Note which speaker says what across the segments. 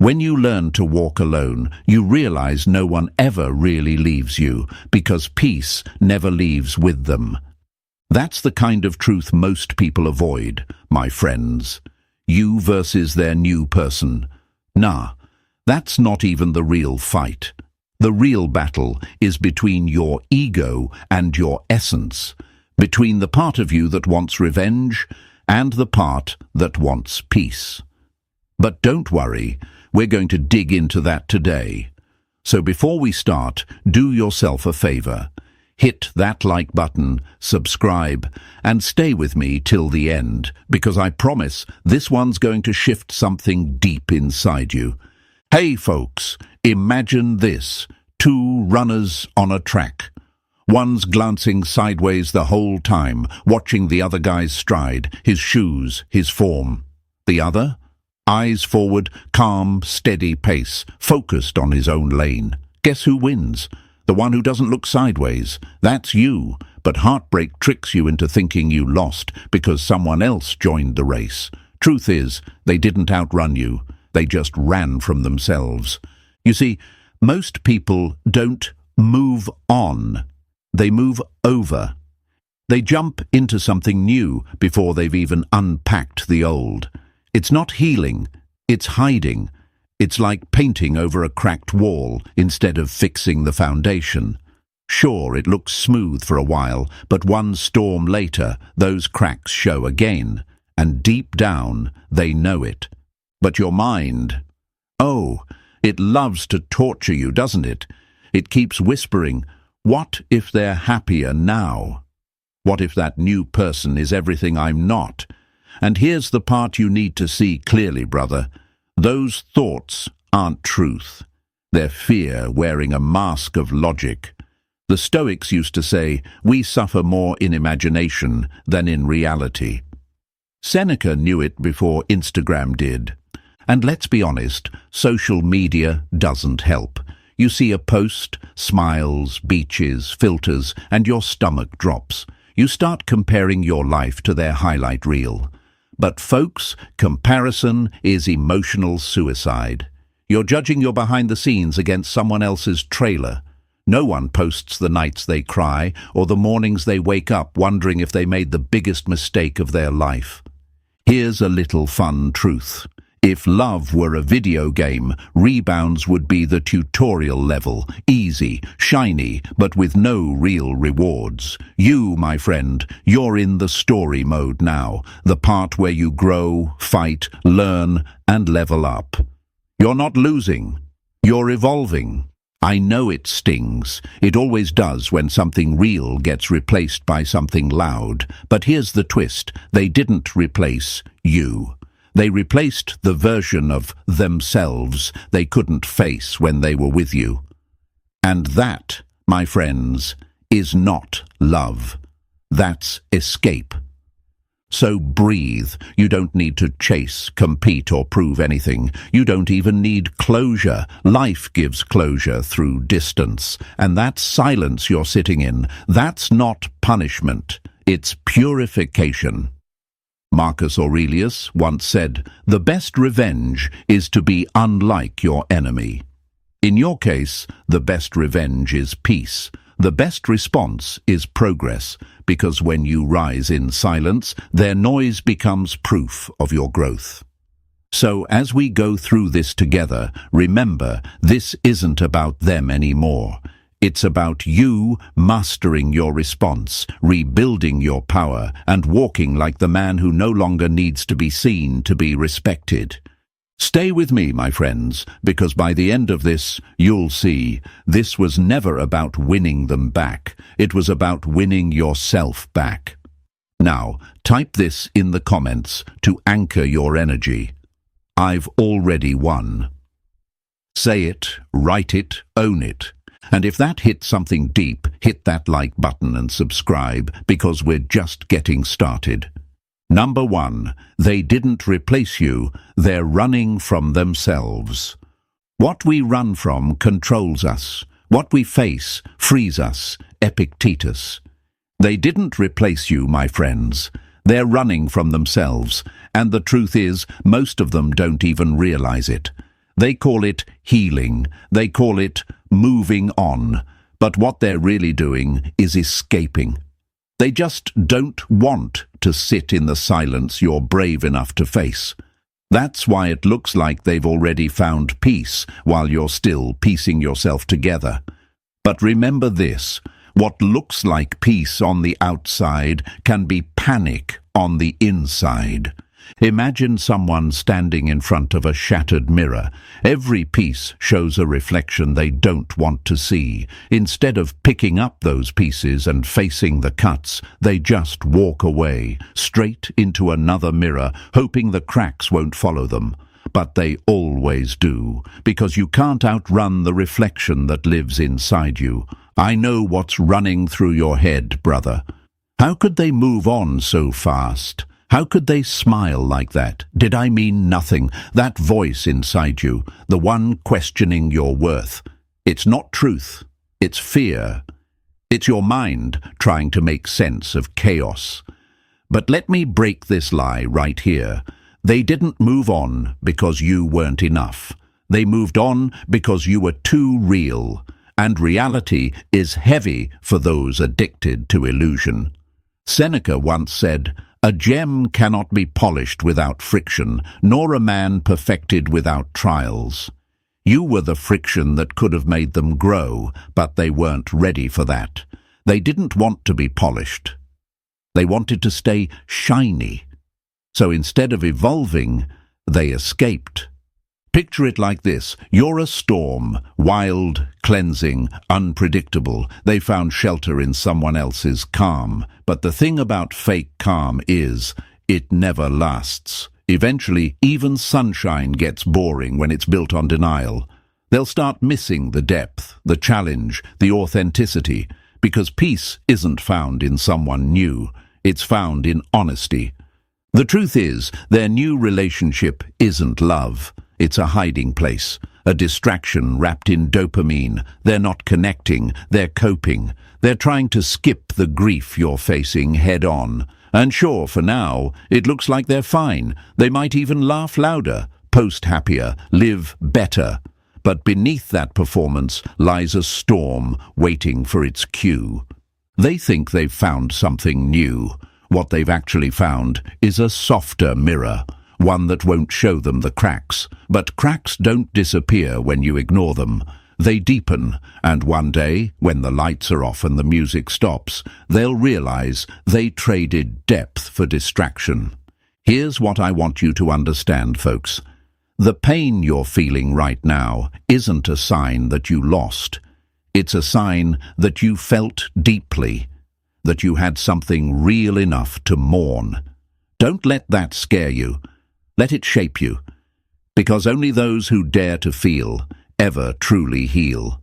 Speaker 1: When you learn to walk alone, you realize no one ever really leaves you, because peace never leaves with them. That's the kind of truth most people avoid, my friends. You versus their new person. Nah, that's not even the real fight. The real battle is between your ego and your essence, between the part of you that wants revenge and the part that wants peace. But don't worry, we're going to dig into that today. So before we start, do yourself a favor. Hit that like button, subscribe, and stay with me till the end, because I promise this one's going to shift something deep inside you. Hey folks, imagine this. 2 runners on a track. One's glancing sideways the whole time, watching the other guy's stride, his shoes, his form. The other? Eyes forward, calm, steady pace, focused on his own lane. Guess who wins? The one who doesn't look sideways. That's you, but heartbreak tricks you into thinking you lost because someone else joined the race. Truth is, they didn't outrun you. They just ran from themselves. You see, most people don't move on. They move over. They jump into something new before they've even unpacked the old. It's not healing, it's hiding. It's like painting over a cracked wall instead of fixing the foundation. Sure, it looks smooth for a while, but one storm later, those cracks show again, and deep down, they know it. But your mind, oh, it loves to torture you, doesn't it? It keeps whispering, what if they're happier now? What if that new person is everything I'm not? And here's the part you need to see clearly, brother. Those thoughts aren't truth. They're fear wearing a mask of logic. The Stoics used to say, we suffer more in imagination than in reality. Seneca knew it before Instagram did. And let's be honest, social media doesn't help. You see a post, smiles, beaches, filters, and your stomach drops. You start comparing your life to their highlight reel. But folks, comparison is emotional suicide. You're judging your behind the scenes against someone else's trailer. No one posts the nights they cry or the mornings they wake up wondering if they made the biggest mistake of their life. Here's a little fun truth. If love were a video game, rebounds would be the tutorial level, easy, shiny, but with no real rewards. You, my friend, you're in the story mode now, the part where you grow, fight, learn, and level up. You're not losing, you're evolving. I know it stings. It always does when something real gets replaced by something loud. But here's the twist. They didn't replace you. They replaced the version of themselves they couldn't face when they were with you. And that, my friends, is not love. That's escape. So breathe. You don't need to chase, compete, or prove anything. You don't even need closure. Life gives closure through distance. And that silence you're sitting in, that's not punishment. It's purification. Marcus Aurelius once said, the best revenge is to be unlike your enemy. In your case, the best revenge is peace. The best response is progress, because when you rise in silence, their noise becomes proof of your growth. So as we go through this together, remember, this isn't about them anymore. It's about you mastering your response, rebuilding your power, and walking like the man who no longer needs to be seen to be respected. Stay with me, my friends, because by the end of this, you'll see, this was never about winning them back. It was about winning yourself back. Now, type this in the comments to anchor your energy. I've already won. Say it, write it, own it. And if that hit something deep, hit that like button and subscribe, because we're just getting started. Number 1, they didn't replace you, they're running from themselves. What we run from controls us. What we face frees us. Epictetus. They didn't replace you, my friends. They're running from themselves, and the truth is, most of them don't even realize it. They call it healing. They call it moving on. But what they're really doing is escaping. They just don't want to sit in the silence you're brave enough to face. That's why it looks like they've already found peace while you're still piecing yourself together. But remember this, what looks like peace on the outside can be panic on the inside. Imagine someone standing in front of a shattered mirror. Every piece shows a reflection they don't want to see. Instead of picking up those pieces and facing the cuts, they just walk away, straight into another mirror, hoping the cracks won't follow them. But they always do, because you can't outrun the reflection that lives inside you. I know what's running through your head, brother. How could they move on so fast? How could they smile like that? Did I mean nothing? That voice inside you, the one questioning your worth. It's not truth. It's fear. It's your mind trying to make sense of chaos. But let me break this lie right here. They didn't move on because you weren't enough. They moved on because you were too real. And reality is heavy for those addicted to illusion. Seneca once said, "A gem cannot be polished without friction, nor a man perfected without trials." You were the friction that could have made them grow, but they weren't ready for that. They didn't want to be polished. They wanted to stay shiny. So instead of evolving, they escaped. Picture it like this. You're a storm, wild, cleansing, unpredictable. They found shelter in someone else's calm. But the thing about fake calm is, it never lasts. Eventually, even sunshine gets boring when it's built on denial. They'll start missing the depth, the challenge, the authenticity, because peace isn't found in someone new. It's found in honesty. The truth is, their new relationship isn't love. It's a hiding place, a distraction wrapped in dopamine. They're not connecting, they're coping. They're trying to skip the grief you're facing head on. And sure, for now, it looks like they're fine. They might even laugh louder, post happier, live better. But beneath that performance lies a storm waiting for its cue. They think they've found something new. What they've actually found is a softer mirror, one that won't show them the cracks. But cracks don't disappear when you ignore them. They deepen, and one day, when the lights are off and the music stops, they'll realize they traded depth for distraction. Here's what I want you to understand, folks. The pain you're feeling right now isn't a sign that you lost. It's a sign that you felt deeply, that you had something real enough to mourn. Don't let that scare you. Let it shape you, because only those who dare to feel ever truly heal.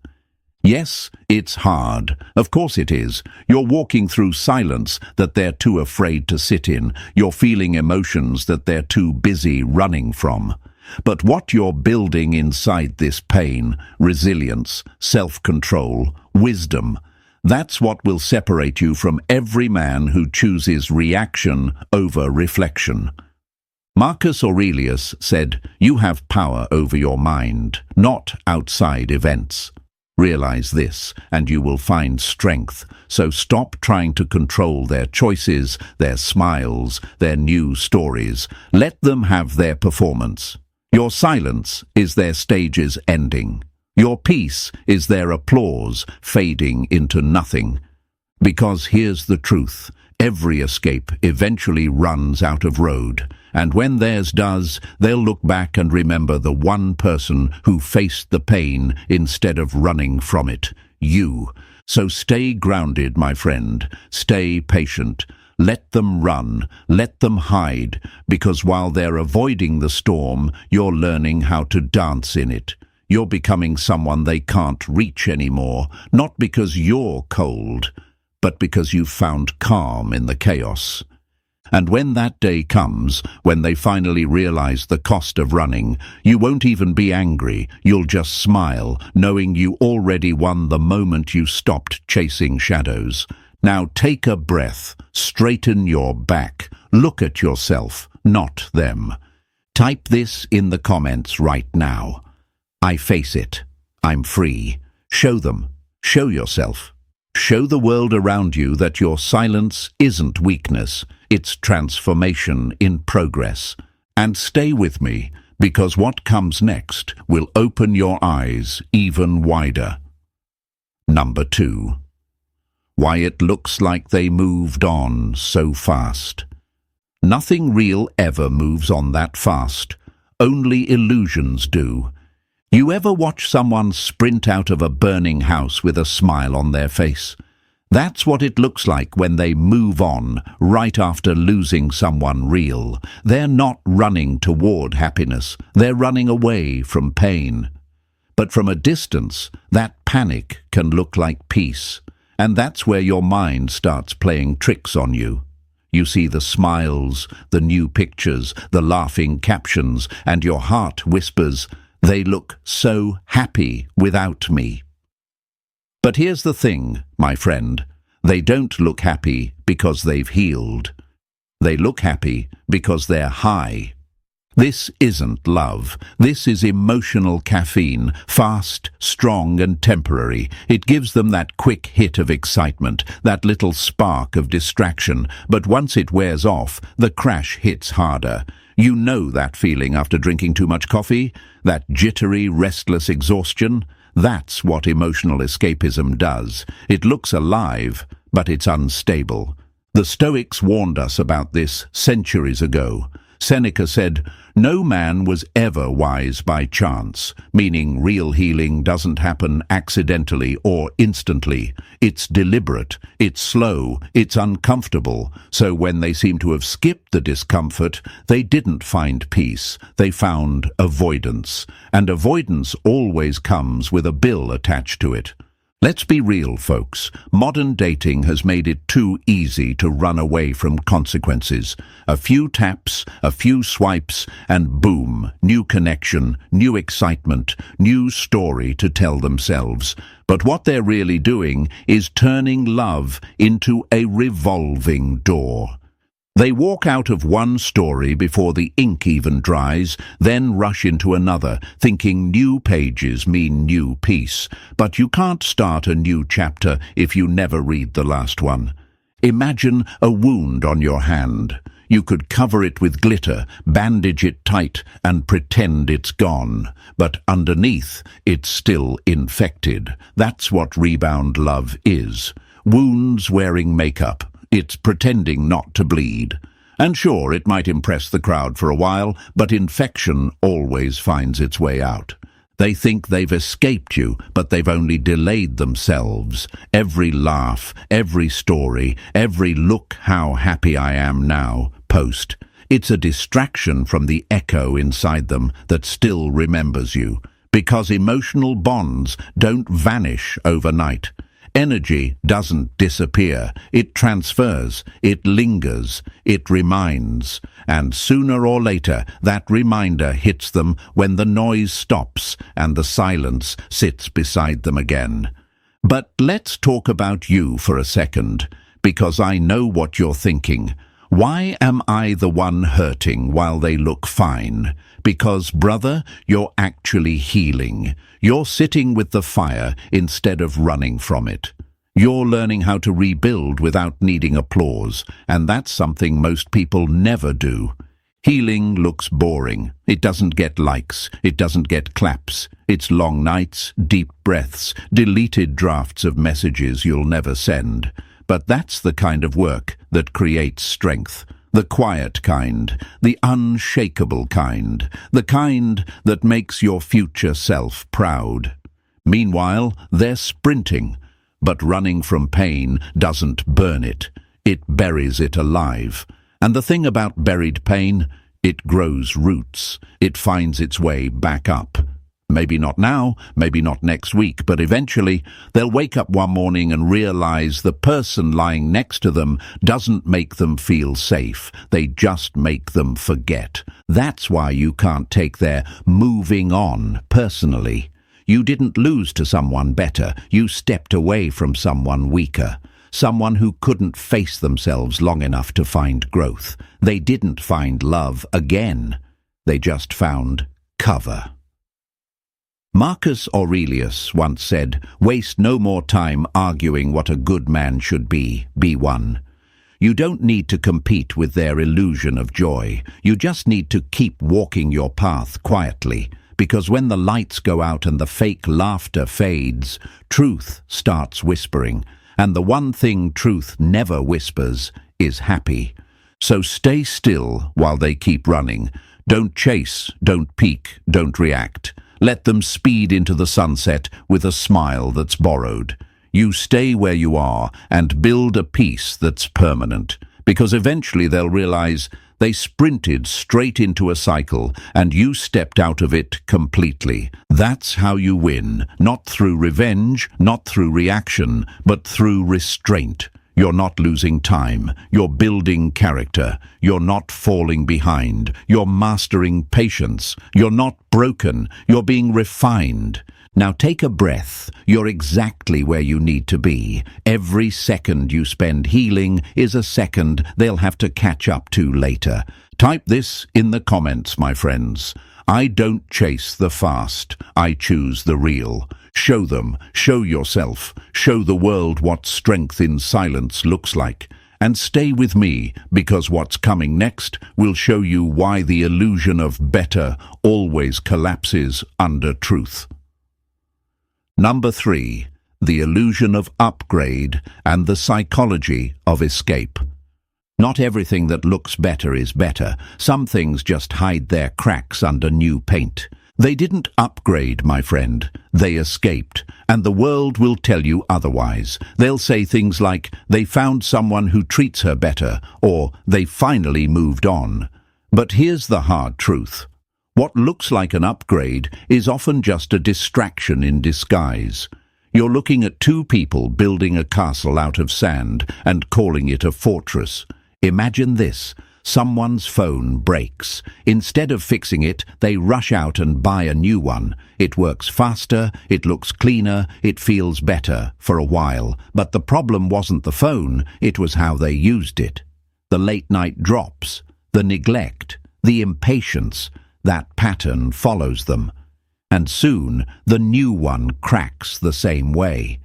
Speaker 1: Yes, it's hard. Of course it is. You're walking through silence that they're too afraid to sit in. You're feeling emotions that they're too busy running from. But what you're building inside this pain, resilience, self-control, wisdom, that's what will separate you from every man who chooses reaction over reflection. Marcus Aurelius said, "You have power over your mind, not outside events." Realize this, and you will find strength. So stop trying to control their choices, their smiles, their new stories. Let them have their performance. Your silence is their stage's ending. Your peace is their applause fading into nothing. Because here's the truth. Every escape eventually runs out of road. And when theirs does, they'll look back and remember the one person who faced the pain instead of running from it. You. So stay grounded, my friend. Stay patient. Let them run. Let them hide. Because while they're avoiding the storm, you're learning how to dance in it. You're becoming someone they can't reach anymore. Not because you're cold, but because you've found calm in the chaos. And when that day comes, when they finally realize the cost of running, you won't even be angry. You'll just smile, knowing you already won the moment you stopped chasing shadows. Now take a breath, straighten your back, look at yourself, not them. Type this in the comments right now. I face it. I'm free. Show them. Show yourself. Show the world around you that your silence isn't weakness, it's transformation in progress. And stay with me, because what comes next will open your eyes even wider. Number 2. Why it looks like they moved on so fast. Nothing real ever moves on that fast. Only illusions do. You ever watch someone sprint out of a burning house with a smile on their face? That's what it looks like when they move on right after losing someone real. They're not running toward happiness. They're running away from pain. But from a distance, that panic can look like peace. And that's where your mind starts playing tricks on you. You see the smiles, the new pictures, the laughing captions, and your heart whispers, "They look so happy without me." But here's the thing, my friend. They don't look happy because they've healed. They look happy because they're high. This isn't love. This is emotional caffeine, fast, strong, and temporary. It gives them that quick hit of excitement, that little spark of distraction. But once it wears off, the crash hits harder. You know that feeling after drinking too much coffee? That jittery, restless exhaustion? That's what emotional escapism does. It looks alive, but it's unstable. The Stoics warned us about this centuries ago. Seneca said, "No man was ever wise by chance," meaning real healing doesn't happen accidentally or instantly. It's deliberate, it's slow, it's uncomfortable. So when they seem to have skipped the discomfort, they didn't find peace, they found avoidance. And avoidance always comes with a bill attached to it. Let's be real, folks. Modern dating has made it too easy to run away from consequences. A few taps, a few swipes, and boom, new connection, new excitement, new story to tell themselves. But what they're really doing is turning love into a revolving door. They walk out of one story before the ink even dries, then rush into another, thinking new pages mean new peace. But you can't start a new chapter if you never read the last one. Imagine a wound on your hand. You could cover it with glitter, bandage it tight, and pretend it's gone. But underneath, it's still infected. That's what rebound love is. Wounds wearing makeup. It's pretending not to bleed. And sure, it might impress the crowd for a while, but infection always finds its way out. They think they've escaped you, but they've only delayed themselves. Every laugh, every story, every "look how happy I am now" post. It's a distraction from the echo inside them that still remembers you. Because emotional bonds don't vanish overnight. Energy doesn't disappear, it transfers, it lingers, it reminds. And sooner or later, that reminder hits them when the noise stops and the silence sits beside them again. But let's talk about you for a second, because I know what you're thinking. Why am I the one hurting while they look fine? Because, brother, you're actually healing. You're sitting with the fire instead of running from it. You're learning how to rebuild without needing applause, and that's something most people never do. Healing looks boring. It doesn't get likes. It doesn't get claps. It's long nights, deep breaths, deleted drafts of messages you'll never send. But that's the kind of work that creates strength. The quiet kind, the unshakable kind, the kind that makes your future self proud. Meanwhile, they're sprinting, but running from pain doesn't burn it. It buries it alive. And the thing about buried pain, it grows roots. It finds its way back up. Maybe not now, maybe not next week, but eventually they'll wake up one morning and realize the person lying next to them doesn't make them feel safe. They just make them forget. That's why you can't take their moving on personally. You didn't lose to someone better. You stepped away from someone weaker. Someone who couldn't face themselves long enough to find growth. They didn't find love again. They just found cover. Marcus Aurelius once said, "Waste no more time arguing what a good man should be one." You don't need to compete with their illusion of joy. You just need to keep walking your path quietly, because when the lights go out and the fake laughter fades, truth starts whispering, and the one thing truth never whispers is happy. So stay still while they keep running. Don't chase, don't peek, don't react. Let them speed into the sunset with a smile that's borrowed. You stay where you are and build a peace that's permanent, because eventually they'll realize they sprinted straight into a cycle and you stepped out of it completely. That's how you win, not through revenge, not through reaction, but through restraint. You're not losing time. You're building character. You're not falling behind. You're mastering patience. You're not broken. You're being refined. Now take a breath. You're exactly where you need to be. Every second you spend healing is a second they'll have to catch up to later. Type this in the comments, my friends. I don't chase the fast. I choose the real. Show them, show yourself, show the world what strength in silence looks like. And stay with me, because what's coming next will show you why the illusion of better always collapses under truth. Number 3. The illusion of upgrade and the psychology of escape. Not everything that looks better is better. Some things just hide their cracks under new paint. They didn't upgrade, my friend. They escaped, and the world will tell you otherwise. They'll say things like, they found someone who treats her better, or they finally moved on. But here's the hard truth. What looks like an upgrade is often just a distraction in disguise. You're looking at two people building a castle out of sand and calling it a fortress. Imagine this. Someone's phone breaks. Instead of fixing it, they rush out and buy a new one. It works faster, it looks cleaner, it feels better for a while. But the problem wasn't the phone, it was how they used it. The late-night drops, the neglect, the impatience, that pattern follows them. And soon, the new one cracks the same way.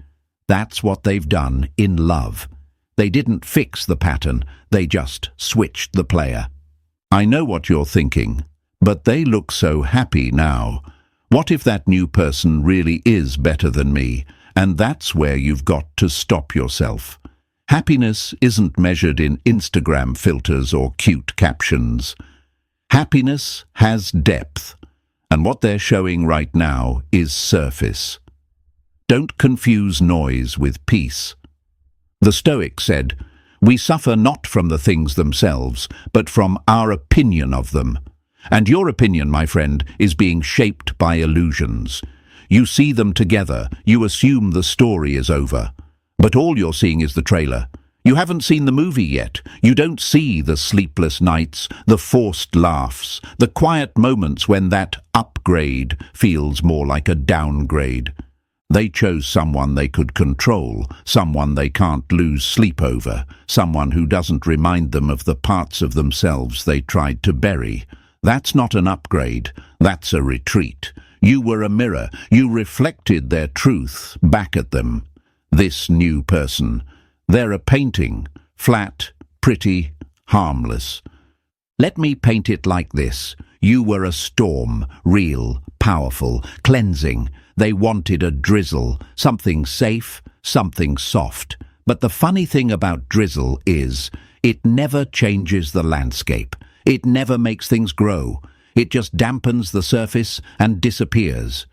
Speaker 1: That's what they've done in love. They didn't fix the pattern, they just switched the player. I know what you're thinking, but they look so happy now. What if that new person really is better than me? And that's where you've got to stop yourself. Happiness isn't measured in Instagram filters or cute captions. Happiness has depth, and what they're showing right now is surface. Don't confuse noise with peace. The Stoic said, "We suffer not from the things themselves, but from our opinion of them." And your opinion, my friend, is being shaped by illusions. You see them together, you assume the story is over. But all you're seeing is the trailer. You haven't seen the movie yet. You don't see the sleepless nights, the forced laughs, the quiet moments when that upgrade feels more like a downgrade. They chose someone they could control, someone they can't lose sleep over, someone who doesn't remind them of the parts of themselves they tried to bury. That's not an upgrade, that's a retreat. You were a mirror, you reflected their truth back at them. This new person, they're a painting, flat, pretty, harmless. Let me paint it like this. You were a storm, real, powerful, cleansing. They wanted a drizzle, something safe, something soft. But the funny thing about drizzle is, it never changes the landscape. It never makes things grow. It just dampens the surface and disappears.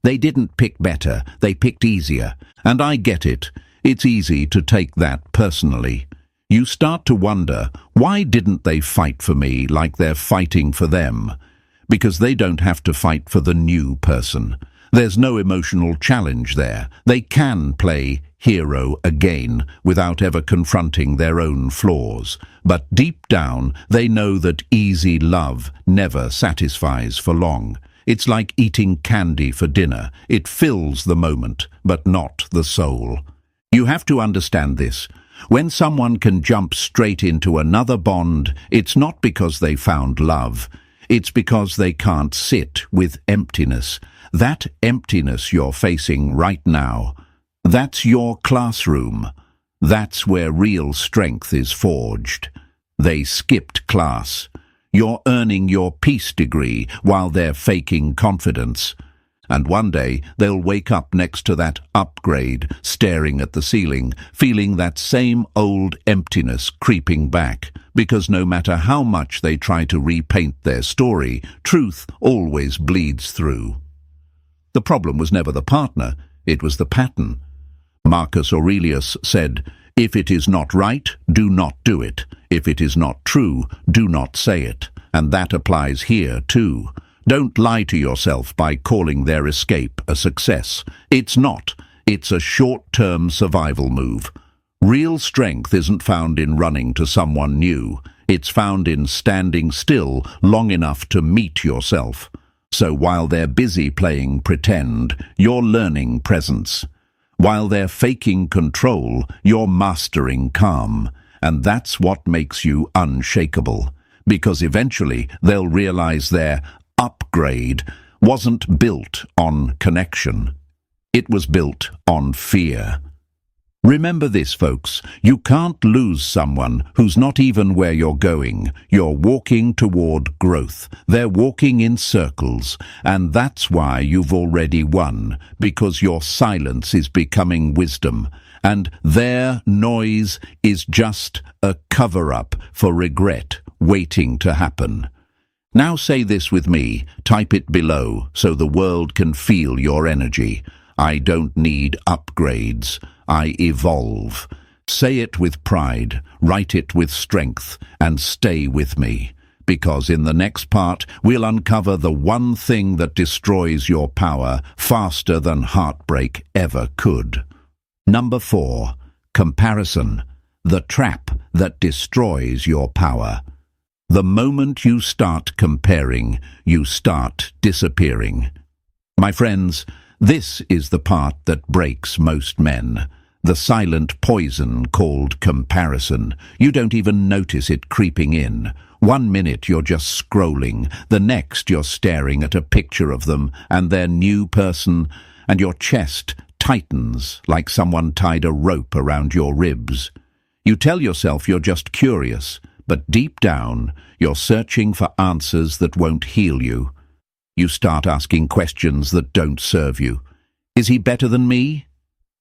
Speaker 1: They didn't pick better, they picked easier. And I get it. It's easy to take that personally. You start to wonder, why didn't they fight for me like they're fighting for them? Because they don't have to fight for the new person. There's no emotional challenge there. They can play hero again without ever confronting their own flaws. But deep down, they know that easy love never satisfies for long. It's like eating candy for dinner. It fills the moment, but not the soul. You have to understand this. When someone can jump straight into another bond, it's not because they found love. It's because they can't sit with emptiness. That emptiness you're facing right now, that's your classroom. That's where real strength is forged. They skipped class. You're earning your peace degree while they're faking confidence. And one day they'll wake up next to that upgrade, staring at the ceiling, feeling that same old emptiness creeping back, because no matter how much they try to repaint their story, truth always bleeds through. The problem was never the partner, it was the pattern. Marcus Aurelius said, "If it is not right, do not do it. If it is not true, do not say it." And that applies here too. Don't lie to yourself by calling their escape a success. It's not. It's a short-term survival move. Real strength isn't found in running to someone new. It's found in standing still long enough to meet yourself. So while they're busy playing pretend, you're learning presence. While they're faking control, you're mastering calm. And that's what makes you unshakable. Because eventually they'll realize their upgrade wasn't built on connection. It was built on fear. Remember this, folks. You can't lose someone who's not even where you're going. You're walking toward growth. They're walking in circles. And that's why you've already won, because your silence is becoming wisdom. And their noise is just a cover-up for regret waiting to happen. Now say this with me, type it below so the world can feel your energy. I don't need upgrades, I evolve. Say it with pride, write it with strength, and stay with me. Because in the next part, we'll uncover the one thing that destroys your power faster than heartbreak ever could. Number 4, comparison, the trap that destroys your power. The moment you start comparing, you start disappearing. My friends, this is the part that breaks most men. The silent poison called comparison. You don't even notice it creeping in. 1 minute you're just scrolling, the next you're staring at a picture of them and their new person, and your chest tightens like someone tied a rope around your ribs. You tell yourself you're just curious, but deep down, you're searching for answers that won't heal you. You start asking questions that don't serve you. Is he better than me?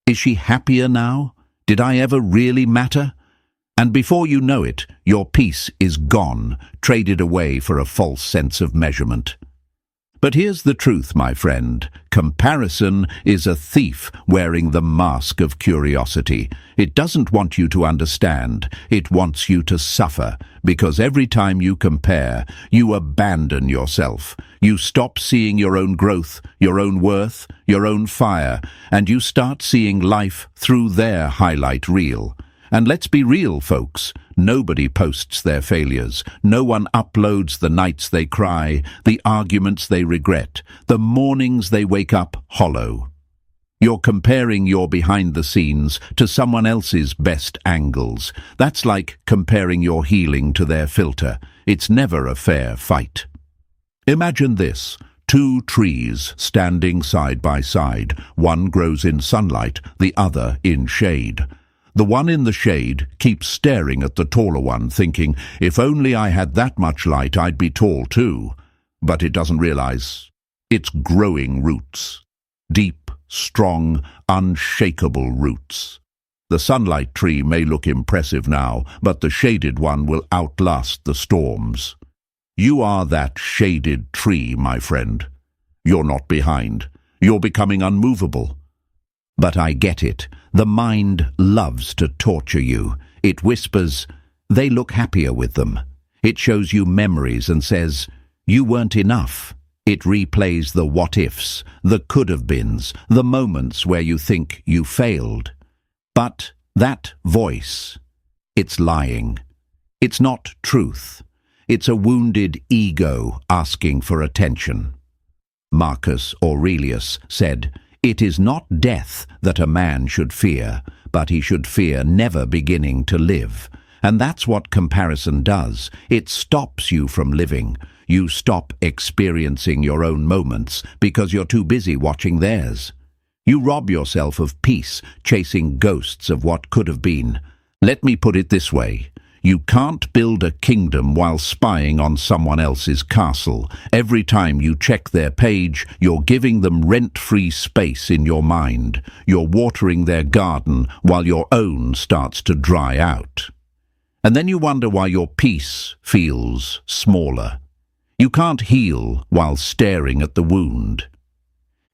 Speaker 1: Is she happier now? Did I ever really matter? And before you know it, your peace is gone, traded away for a false sense of measurement. But here's the truth, my friend. Comparison is a thief wearing the mask of curiosity. It doesn't want you to understand. It wants you to suffer, because every time you compare, you abandon yourself. You stop seeing your own growth, your own worth, your own fire, and you start seeing life through their highlight reel. And let's be real, folks. Nobody posts their failures. No one uploads the nights they cry, the arguments they regret, the mornings they wake up hollow. You're comparing your behind the scenes to someone else's best angles. That's like comparing your healing to their filter. It's never a fair fight. Imagine this. 2 trees standing side by side. One grows in sunlight, the other in shade. The one in the shade keeps staring at the taller one, thinking, if only I had that much light, I'd be tall too. But it doesn't realize it's growing roots. Deep, strong, unshakable roots. The sunlight tree may look impressive now, but the shaded one will outlast the storms. You are that shaded tree, my friend. You're not behind. You're becoming unmovable. But I get it. The mind loves to torture you. It whispers, they look happier with them. It shows you memories and says, you weren't enough. It replays the what-ifs, the could-have-beens, the moments where you think you failed. But that voice, it's lying. It's not truth. It's a wounded ego asking for attention. Marcus Aurelius said, it is not death that a man should fear, but he should fear never beginning to live. And that's what comparison does. It stops you from living. You stop experiencing your own moments because you're too busy watching theirs. You rob yourself of peace, chasing ghosts of what could have been. Let me put it this way. You can't build a kingdom while spying on someone else's castle. Every time you check their page, you're giving them rent-free space in your mind. You're watering their garden while your own starts to dry out. And then you wonder why your peace feels smaller. You can't heal while staring at the wound.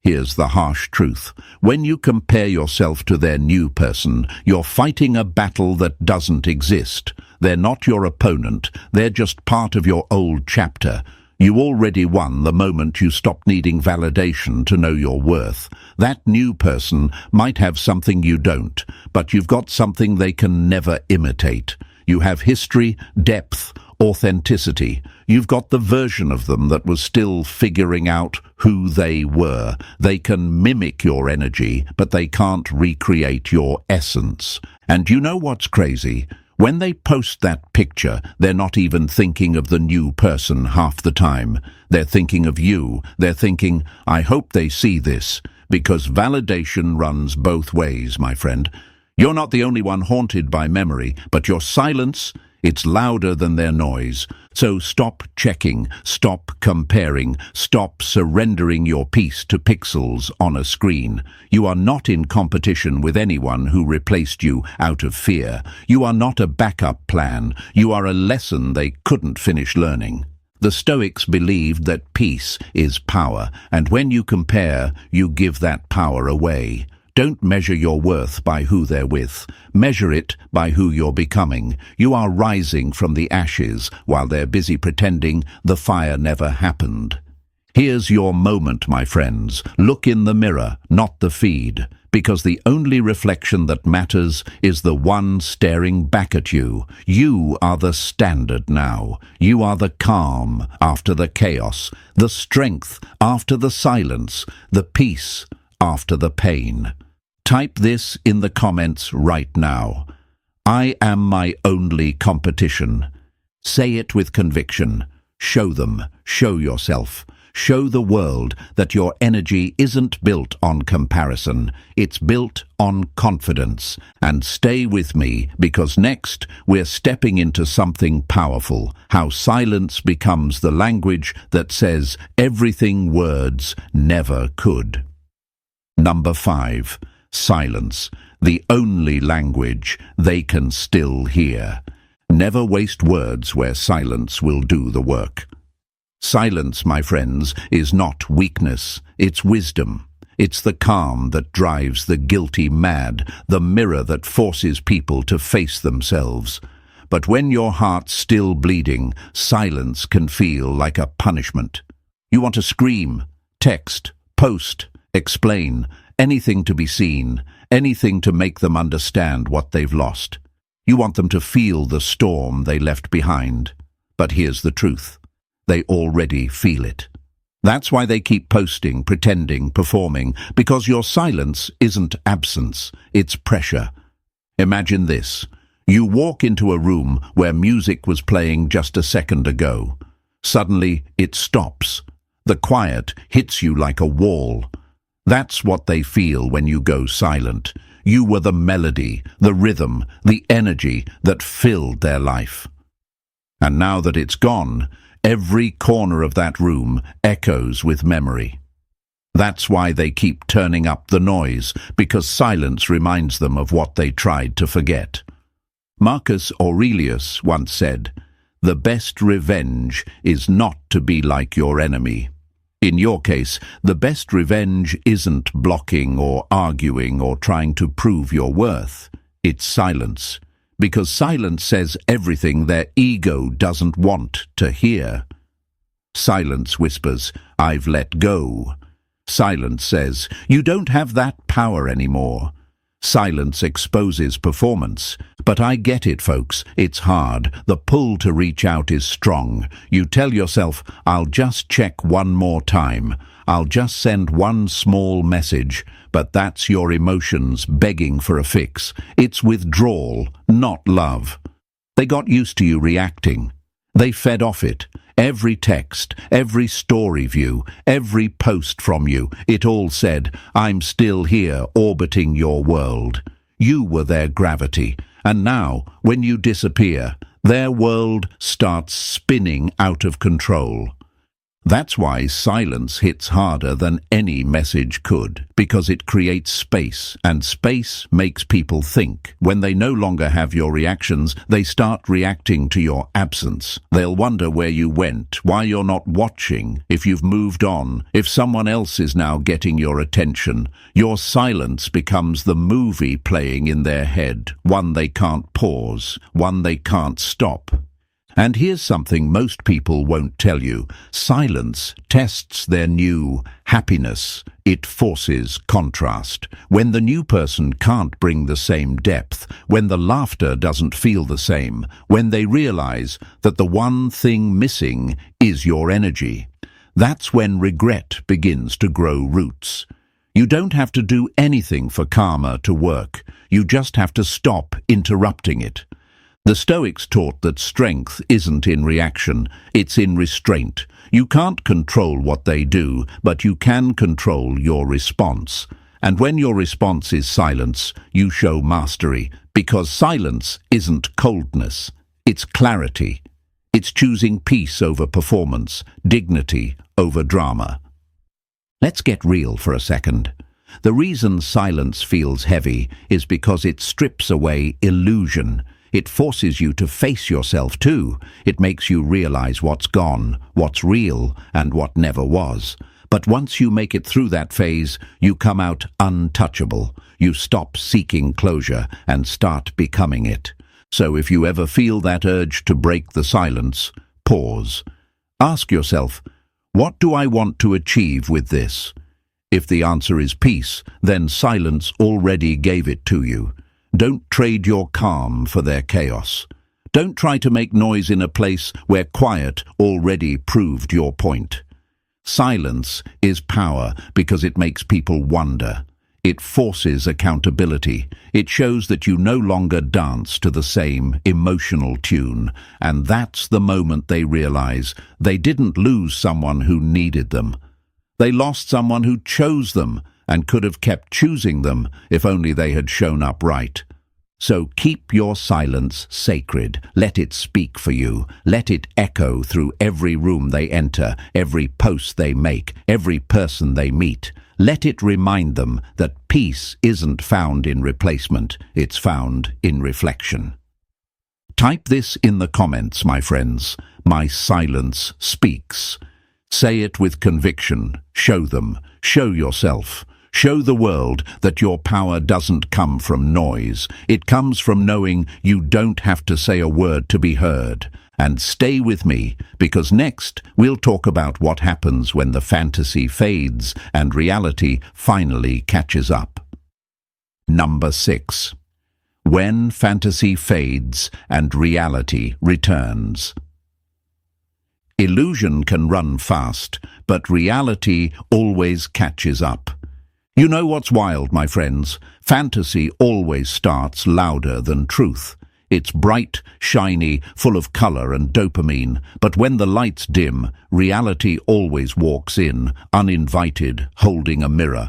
Speaker 1: Here's the harsh truth. When you compare yourself to their new person, you're fighting a battle that doesn't exist. They're not your opponent. They're just part of your old chapter. You already won the moment you stopped needing validation to know your worth. That new person might have something you don't, but you've got something they can never imitate. You have history, depth, authenticity. You've got the version of them that was still figuring out who they were. They can mimic your energy, but they can't recreate your essence. And you know what's crazy? When they post that picture, they're not even thinking of the new person half the time. They're thinking of you. They're thinking, I hope they see this, because validation runs both ways, my friend. You're not the only one haunted by memory, but your silence, it's louder than their noise. So stop checking, stop comparing, stop surrendering your peace to pixels on a screen. You are not in competition with anyone who replaced you out of fear. You are not a backup plan. You are a lesson they couldn't finish learning. The Stoics believed that peace is power, and when you compare, you give that power away. Don't measure your worth by who they're with. Measure it by who you're becoming. You are rising from the ashes while they're busy pretending the fire never happened. Here's your moment, my friends. Look in the mirror, not the feed, because the only reflection that matters is the one staring back at you. You are the standard now. You are the calm after the chaos, the strength after the silence, the peace after the pain. Type this in the comments right now. I am my only competition. Say it with conviction. Show them, show yourself, show the world that your energy isn't built on comparison. It's built on confidence. And stay with me, because next we're stepping into something powerful. How silence becomes the language that says everything words never could. Number 5. Silence, the only language they can still hear. Never waste words where silence will do the work. Silence, my friends, is not weakness, it's wisdom. It's the calm that drives the guilty mad, the mirror that forces people to face themselves. But when your heart's still bleeding, silence can feel like a punishment. You want to scream, text, post, explain, anything to be seen, anything to make them understand what they've lost. You want them to feel the storm they left behind. But here's the truth. They already feel it. That's why they keep posting, pretending, performing, because your silence isn't absence, it's pressure. Imagine this. You walk into a room where music was playing just a second ago. Suddenly, it stops. The quiet hits you like a wall. That's what they feel when you go silent. You were the melody, the rhythm, the energy that filled their life. And now that it's gone, every corner of that room echoes with memory. That's why they keep turning up the noise, because silence reminds them of what they tried to forget. Marcus Aurelius once said, "The best revenge is not to be like your enemy." In your case, the best revenge isn't blocking or arguing or trying to prove your worth. It's silence. Because silence says everything their ego doesn't want to hear. Silence whispers, "I've let go." Silence says, "You don't have that power anymore." Silence exposes performance. But I get it, folks. It's hard. The pull to reach out is strong. You tell yourself, I'll just check one more time. I'll just send one small message. But that's your emotions begging for a fix. It's withdrawal, not love. They got used to you reacting. They fed off it. Every text, every story view, every post from you, it all said, "I'm still here orbiting your world." You were their gravity, and now, when you disappear, their world starts spinning out of control. That's why silence hits harder than any message could, because it creates space, and space makes people think. When they no longer have your reactions, they start reacting to your absence. They'll wonder where you went, why you're not watching, if you've moved on, if someone else is now getting your attention. Your silence becomes the movie playing in their head, one they can't pause, one they can't stop. And here's something most people won't tell you. Silence tests their new happiness. It forces contrast. When the new person can't bring the same depth, when the laughter doesn't feel the same, when they realize that the one thing missing is your energy, that's when regret begins to grow roots. You don't have to do anything for karma to work. You just have to stop interrupting it. The Stoics taught that strength isn't in reaction, it's in restraint. You can't control what they do, but you can control your response. And when your response is silence, you show mastery, because silence isn't coldness, it's clarity. It's choosing peace over performance, dignity over drama. Let's get real for a second. The reason silence feels heavy is because it strips away illusion. It forces you to face yourself too. It makes you realize what's gone, what's real, and what never was. But once you make it through that phase, you come out untouchable. You stop seeking closure and start becoming it. So if you ever feel that urge to break the silence, pause. Ask yourself, what do I want to achieve with this? If the answer is peace, then silence already gave it to you. Don't trade your calm for their chaos. Don't try to make noise in a place where quiet already proved your point. Silence is power because it makes people wonder. It forces accountability. It shows that you no longer dance to the same emotional tune. And that's the moment they realize they didn't lose someone who needed them. They lost someone who chose them and could have kept choosing them if only they had shown up right. So keep your silence sacred. Let it speak for you. Let it echo through every room they enter, every post they make, every person they meet. Let it remind them that peace isn't found in replacement, it's found in reflection. Type this in the comments, my friends. My silence speaks. Say it with conviction. Show them. Show yourself. Show the world that your power doesn't come from noise. It comes from knowing you don't have to say a word to be heard. And stay with me, because next we'll talk about what happens when the fantasy fades and reality finally catches up. Number 6. When fantasy fades and reality returns. Illusion can run fast, but reality always catches up. You know what's wild, my friends? Fantasy always starts louder than truth. It's bright, shiny, full of color and dopamine, but when the lights dim, reality always walks in, uninvited, holding a mirror.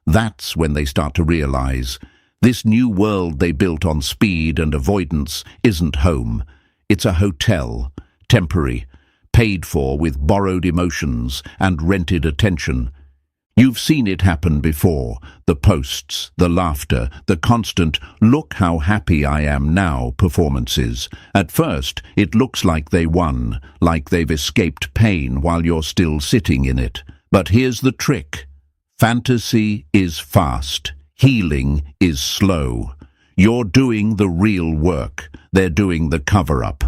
Speaker 1: That's when they start to realize this new world they built on speed and avoidance isn't home. It's a hotel, temporary, paid for with borrowed emotions and rented attention. You've seen it happen before, the posts, the laughter, the constant "look how happy I am now" performances. At first, it looks like they won, like they've escaped pain while you're still sitting in it. But here's the trick. Fantasy is fast. Healing is slow. You're doing the real work. They're doing the cover-up.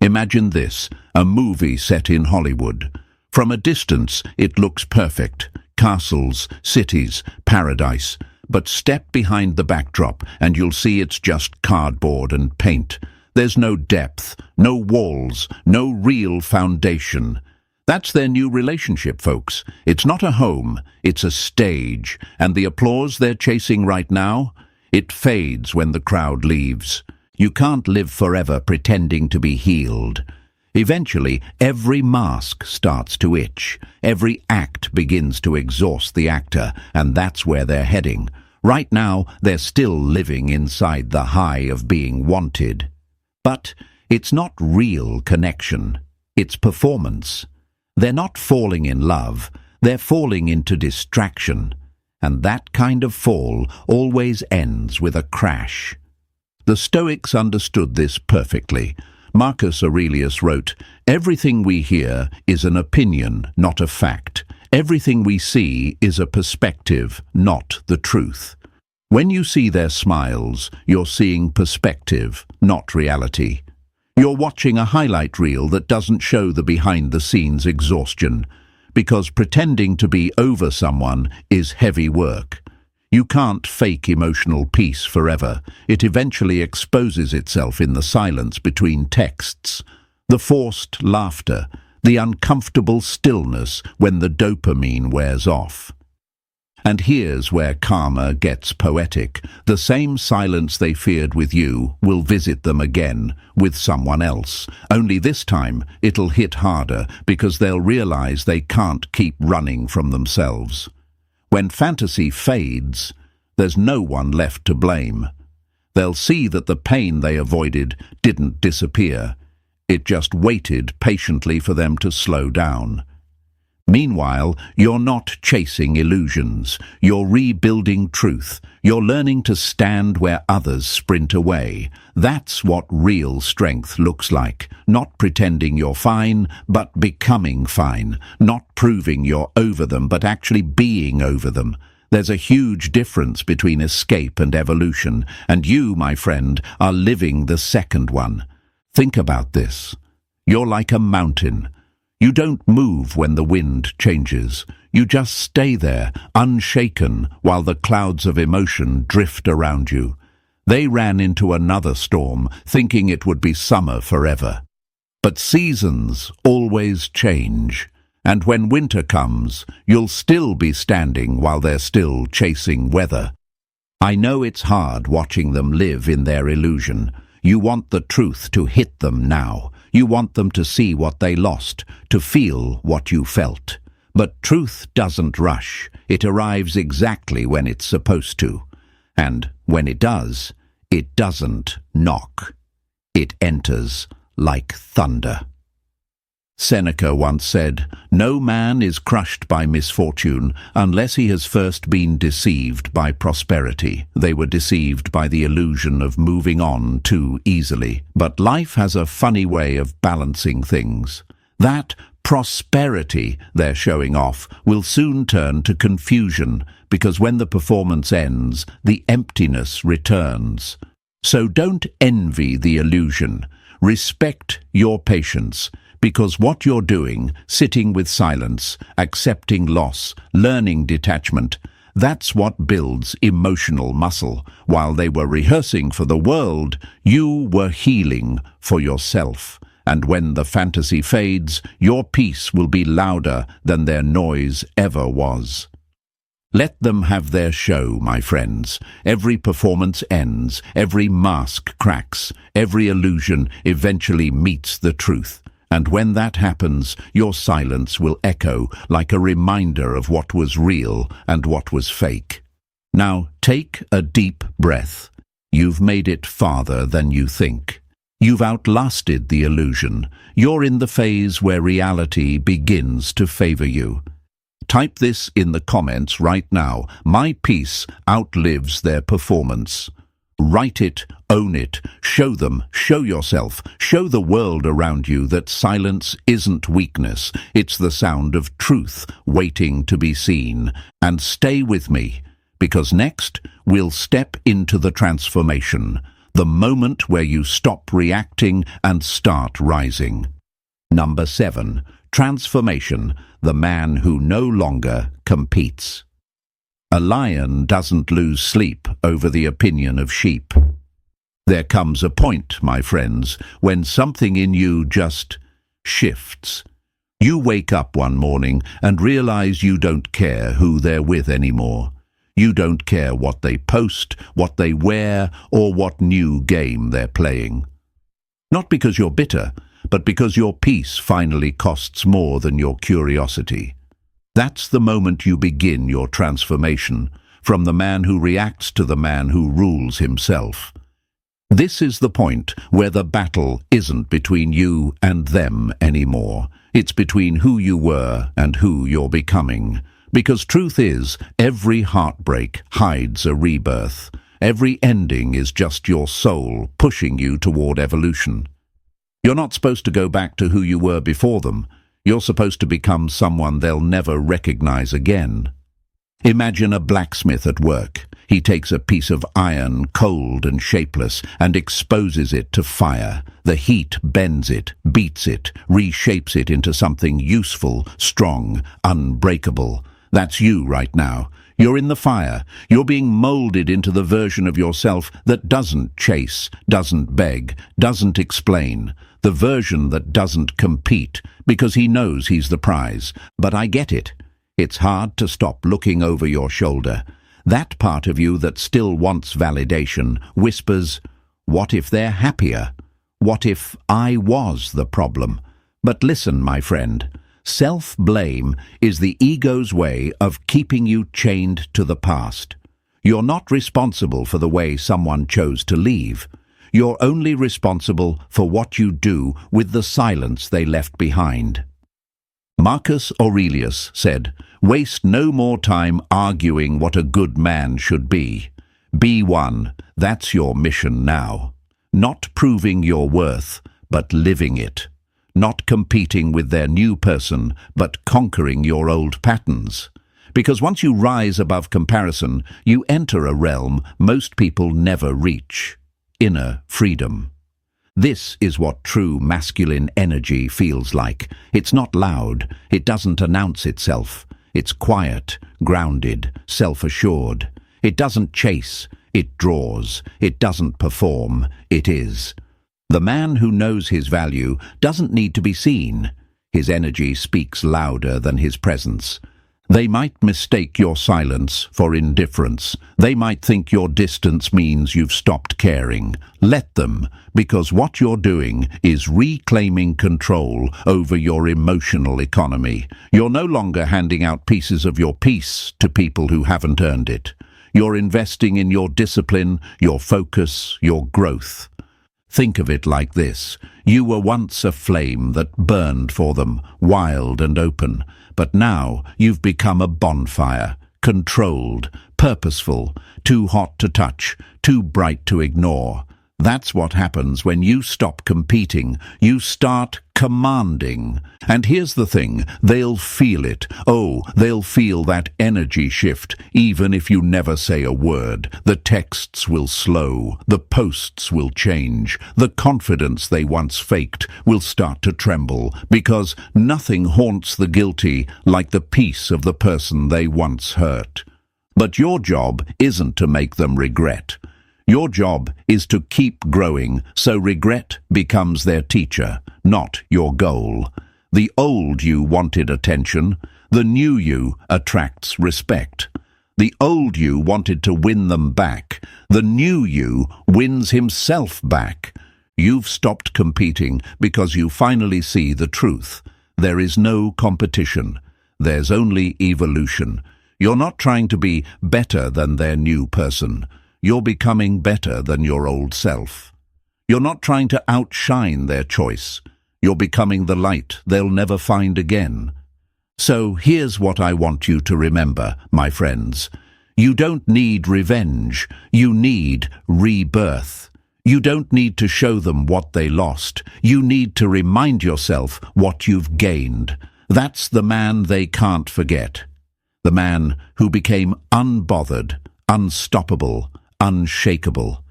Speaker 1: Imagine this, a movie set in Hollywood. From a distance, it looks perfect. Castles, cities, paradise. But step behind the backdrop and you'll see it's just cardboard and paint. There's no depth, no walls, no real foundation. That's their new relationship, folks. It's not a home, it's a stage. And the applause they're chasing right now? It fades when the crowd leaves. You can't live forever pretending to be healed. Eventually, every mask starts to itch. Every act begins to exhaust the actor, and that's where they're heading. Right now, they're still living inside the high of being wanted. But it's not real connection. It's performance. They're not falling in love. They're falling into distraction. And that kind of fall always ends with a crash. The Stoics understood this perfectly. Marcus Aurelius wrote, "Everything we hear is an opinion, not a fact. Everything we see is a perspective, not the truth." When you see their smiles, you're seeing perspective, not reality. You're watching a highlight reel that doesn't show the behind-the-scenes exhaustion, because pretending to be over someone is heavy work. You can't fake emotional peace forever. It eventually exposes itself in the silence between texts, the forced laughter, the uncomfortable stillness when the dopamine wears off. And here's where karma gets poetic. The same silence they feared with you will visit them again with someone else. Only this time it'll hit harder because they'll realize they can't keep running from themselves. When fantasy fades, there's no one left to blame. They'll see that the pain they avoided didn't disappear. It just waited patiently for them to slow down. Meanwhile, you're not chasing illusions. You're rebuilding truth. You're learning to stand where others sprint away. That's what real strength looks like. Not pretending you're fine, but becoming fine. Not proving you're over them, but actually being over them. There's a huge difference between escape and evolution, and you, my friend, are living the second one. Think about this. You're like a mountain. You don't move when the wind changes. You just stay there, unshaken, while the clouds of emotion drift around you. They ran into another storm, thinking it would be summer forever. But seasons always change, and when winter comes, you'll still be standing while they're still chasing weather. I know it's hard watching them live in their illusion. You want the truth to hit them now. You want them to see what they lost, to feel what you felt. But truth doesn't rush. It arrives exactly when it's supposed to. And when it does, it doesn't knock. It enters like thunder. Seneca once said, "No man is crushed by misfortune unless he has first been deceived by prosperity." They were deceived by the illusion of moving on too easily. But life has a funny way of balancing things. That prosperity they're showing off will soon turn to confusion, because when the performance ends, the emptiness returns. So don't envy the illusion. Respect your patience. Because what you're doing, sitting with silence, accepting loss, learning detachment, that's what builds emotional muscle. While they were rehearsing for the world, you were healing for yourself. And when the fantasy fades, your peace will be louder than their noise ever was. Let them have their show, my friends. Every performance ends, every mask cracks, every illusion eventually meets the truth. And when that happens, your silence will echo like a reminder of what was real and what was fake. Now, take a deep breath. You've made it farther than you think. You've outlasted the illusion. You're in the phase where reality begins to favor you. Type this in the comments right now. My peace outlives their performance. Write it, own it, show them, show yourself, show the world around you that silence isn't weakness, it's the sound of truth waiting to be seen. And stay with me, because next we'll step into the transformation, the moment where you stop reacting and start rising. Number 7. Transformation, the man who no longer competes. A lion doesn't lose sleep over the opinion of sheep. There comes a point, my friends, when something in you just shifts. You wake up one morning and realize you don't care who they're with anymore. You don't care what they post, what they wear, or what new game they're playing. Not because you're bitter, but because your peace finally costs more than your curiosity. That's the moment you begin your transformation, from the man who reacts to the man who rules himself. This is the point where the battle isn't between you and them anymore. It's between who you were and who you're becoming. Because truth is, every heartbreak hides a rebirth. Every ending is just your soul pushing you toward evolution. You're not supposed to go back to who you were before them. You're supposed to become someone they'll never recognize again. Imagine a blacksmith at work. He takes a piece of iron, cold and shapeless, and exposes it to fire. The heat bends it, beats it, reshapes it into something useful, strong, unbreakable. That's you right now. You're in the fire. You're being molded into the version of yourself that doesn't chase, doesn't beg, doesn't explain. The version that doesn't compete, because he knows he's the prize. But I get it. It's hard to stop looking over your shoulder. That part of you that still wants validation whispers, what if they're happier? What if I was the problem? But listen, my friend. Self-blame is the ego's way of keeping you chained to the past. You're not responsible for the way someone chose to leave. You're only responsible for what you do with the silence they left behind. Marcus Aurelius said, "Waste no more time arguing what a good man should be. Be one, that's your mission now. Not proving your worth, but living it. Not competing with their new person, but conquering your old patterns. Because once you rise above comparison, you enter a realm most people never reach. Inner freedom. This is what true masculine energy feels like. It's not loud. It doesn't announce itself. It's quiet, grounded, self-assured. It doesn't chase. It draws. It doesn't perform. It is. The man who knows his value doesn't need to be seen. His energy speaks louder than his presence. They might mistake your silence for indifference. They might think your distance means you've stopped caring. Let them, because what you're doing is reclaiming control over your emotional economy. You're no longer handing out pieces of your peace to people who haven't earned it. You're investing in your discipline, your focus, your growth. Think of it like this. You were once a flame that burned for them, wild and open. But now you've become a bonfire, controlled, purposeful, too hot to touch, too bright to ignore. That's what happens when you stop competing. You start commanding. And here's the thing, they'll feel it. Oh, they'll feel that energy shift, even if you never say a word. The texts will slow, the posts will change. The confidence they once faked will start to tremble, because nothing haunts the guilty like the peace of the person they once hurt. But your job isn't to make them regret. Your job is to keep growing, so regret becomes their teacher, not your goal. The old you wanted attention, the new you attracts respect. The old you wanted to win them back, the new you wins himself back. You've stopped competing because you finally see the truth. There is no competition. There's only evolution. You're not trying to be better than their new person. You're becoming better than your old self. You're not trying to outshine their choice. You're becoming the light they'll never find again. So here's what I want you to remember, my friends. You don't need revenge. You need rebirth. You don't need to show them what they lost. You need to remind yourself what you've gained. That's the man they can't forget. The man who became unbothered, unstoppable, unshakable.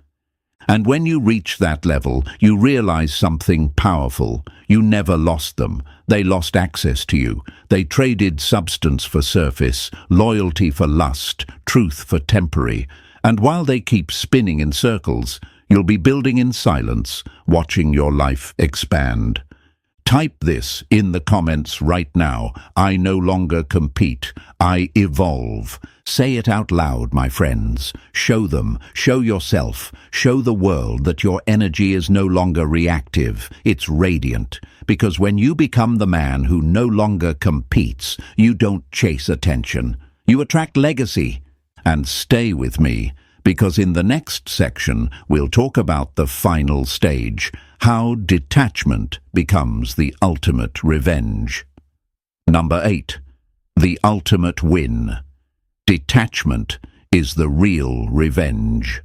Speaker 1: And when you reach that level, you realize something powerful. You never lost them. They lost access to you. They traded substance for surface, loyalty for lust, truth for temporary. And while they keep spinning in circles, you'll be building in silence, watching your life expand. Type this in the comments right now. I no longer compete. I evolve. Say it out loud, my friends. Show them, show yourself, show the world that your energy is no longer reactive. It's radiant. Because when you become the man who no longer competes, you don't chase attention. You attract legacy. And stay with me, because in the next section we'll talk about the final stage, how detachment becomes the ultimate revenge. Number 8. The ultimate win. Detachment is the real revenge.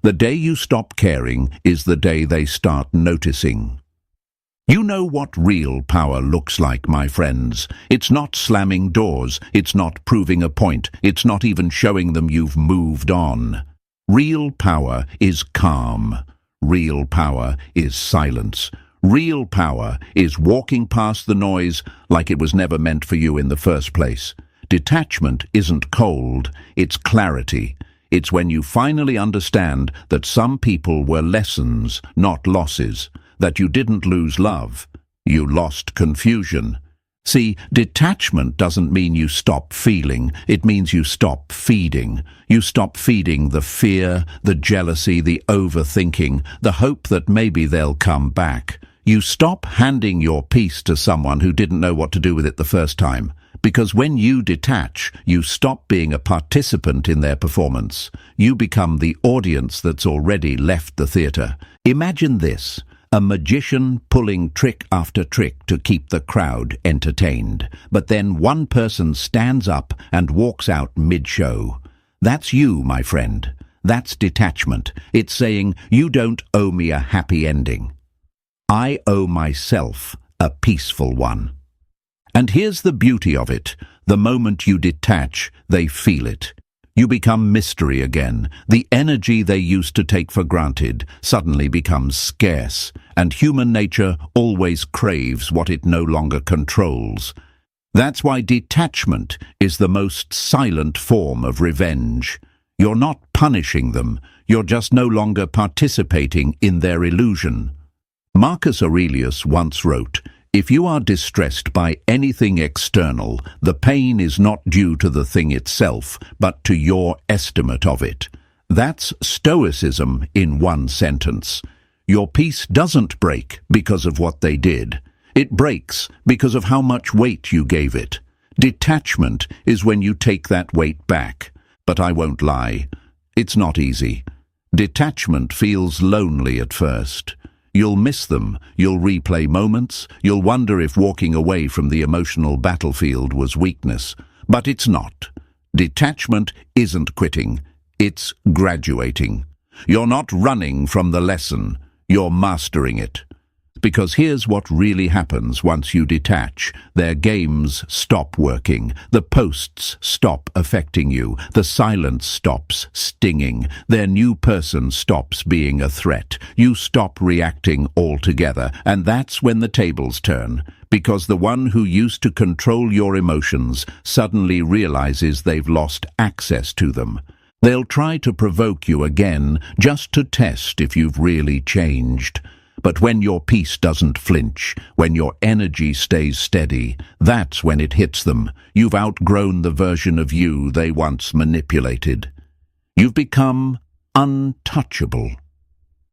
Speaker 1: The day you stop caring is the day they start noticing. You know what real power looks like, my friends. It's not slamming doors, it's not proving a point, it's not even showing them you've moved on. Real power is calm. Real power is silence. Real power is walking past the noise like it was never meant for you in the first place. Detachment isn't cold, it's clarity. It's when you finally understand that some people were lessons, not losses. That you didn't lose love, you lost confusion. See, detachment doesn't mean you stop feeling, it means you stop feeding. You stop feeding the fear, the jealousy, the overthinking, the hope that maybe they'll come back. You stop handing your peace to someone who didn't know what to do with it the first time. Because when you detach, you stop being a participant in their performance. You become the audience that's already left the theatre. Imagine this. A magician pulling trick after trick to keep the crowd entertained. But then one person stands up and walks out mid-show. That's you, my friend. That's detachment. It's saying, you don't owe me a happy ending. I owe myself a peaceful one. And here's the beauty of it. The moment you detach, they feel it. You become mystery again. The energy they used to take for granted suddenly becomes scarce, and human nature always craves what it no longer controls. That's why detachment is the most silent form of revenge. You're not punishing them, you're just no longer participating in their illusion. Marcus Aurelius once wrote, "If you are distressed by anything external, the pain is not due to the thing itself, but to your estimate of it." That's Stoicism in one sentence. Your peace doesn't break because of what they did. It breaks because of how much weight you gave it. Detachment is when you take that weight back. But I won't lie, it's not easy. Detachment feels lonely at first. You'll miss them, you'll replay moments, you'll wonder if walking away from the emotional battlefield was weakness. But it's not. Detachment isn't quitting, it's graduating. You're not running from the lesson, you're mastering it. Because here's what really happens once you detach. Their games stop working. The posts stop affecting you. The silence stops stinging. Their new person stops being a threat. You stop reacting altogether. And that's when the tables turn. Because the one who used to control your emotions suddenly realizes they've lost access to them. They'll try to provoke you again, just to test if you've really changed. But when your peace doesn't flinch, when your energy stays steady, that's when it hits them. You've outgrown the version of you they once manipulated. You've become untouchable.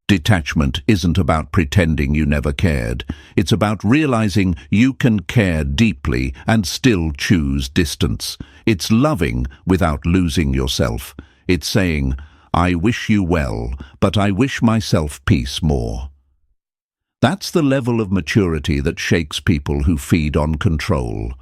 Speaker 1: Detachment isn't about pretending you never cared. It's about realizing you can care deeply and still choose distance. It's loving without losing yourself. It's saying, I wish you well, but I wish myself peace more. That's the level of maturity that shakes people who feed on control.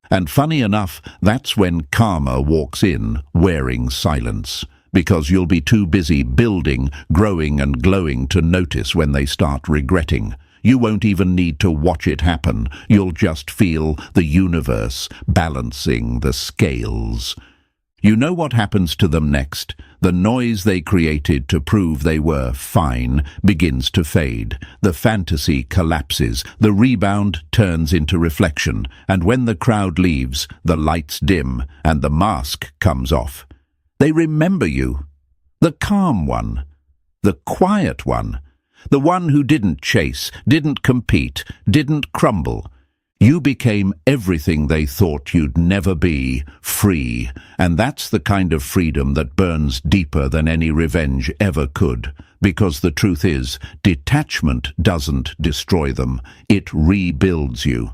Speaker 1: And funny enough, that's when karma walks in, wearing silence. Because you'll be too busy building, growing and glowing to notice when they start regretting. You won't even need to watch it happen. You'll just feel the universe balancing the scales. You know what happens to them next. The noise they created to prove they were fine begins to fade. The fantasy collapses. The rebound turns into reflection. And when the crowd leaves, the lights dim and the mask comes off. They remember you. The calm one. The quiet one. The one who didn't chase, didn't compete, didn't crumble. You became everything they thought you'd never be, free. And that's the kind of freedom that burns deeper than any revenge ever could. Because the truth is, detachment doesn't destroy them. It rebuilds you.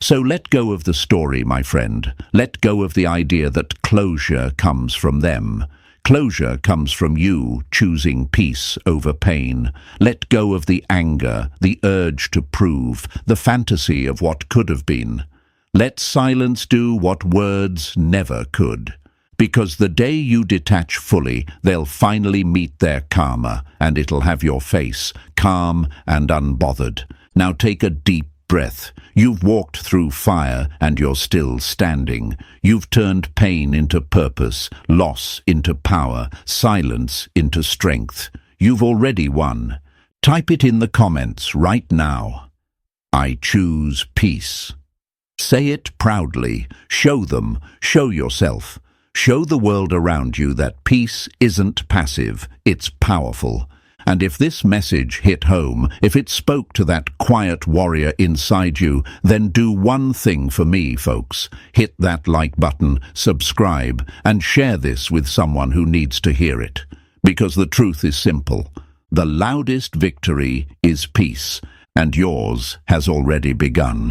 Speaker 1: So let go of the story, my friend. Let go of the idea that closure comes from them. Closure comes from you choosing peace over pain. Let go of the anger, the urge to prove, the fantasy of what could have been. Let silence do what words never could. Because the day you detach fully, they'll finally meet their karma, and it'll have your face, calm and unbothered. Now take a deep breath. You've walked through fire and you're still standing. You've turned pain into purpose, loss into power, silence into strength. You've already won. Type it in the comments right now. I choose peace. Say it proudly. Show them. Show yourself. Show the world around you that peace isn't passive, it's powerful. And if this message hit home, if it spoke to that quiet warrior inside you, then do one thing for me, folks. Hit that like button, subscribe, and share this with someone who needs to hear it. Because the truth is simple. The loudest victory is peace, and yours has already begun.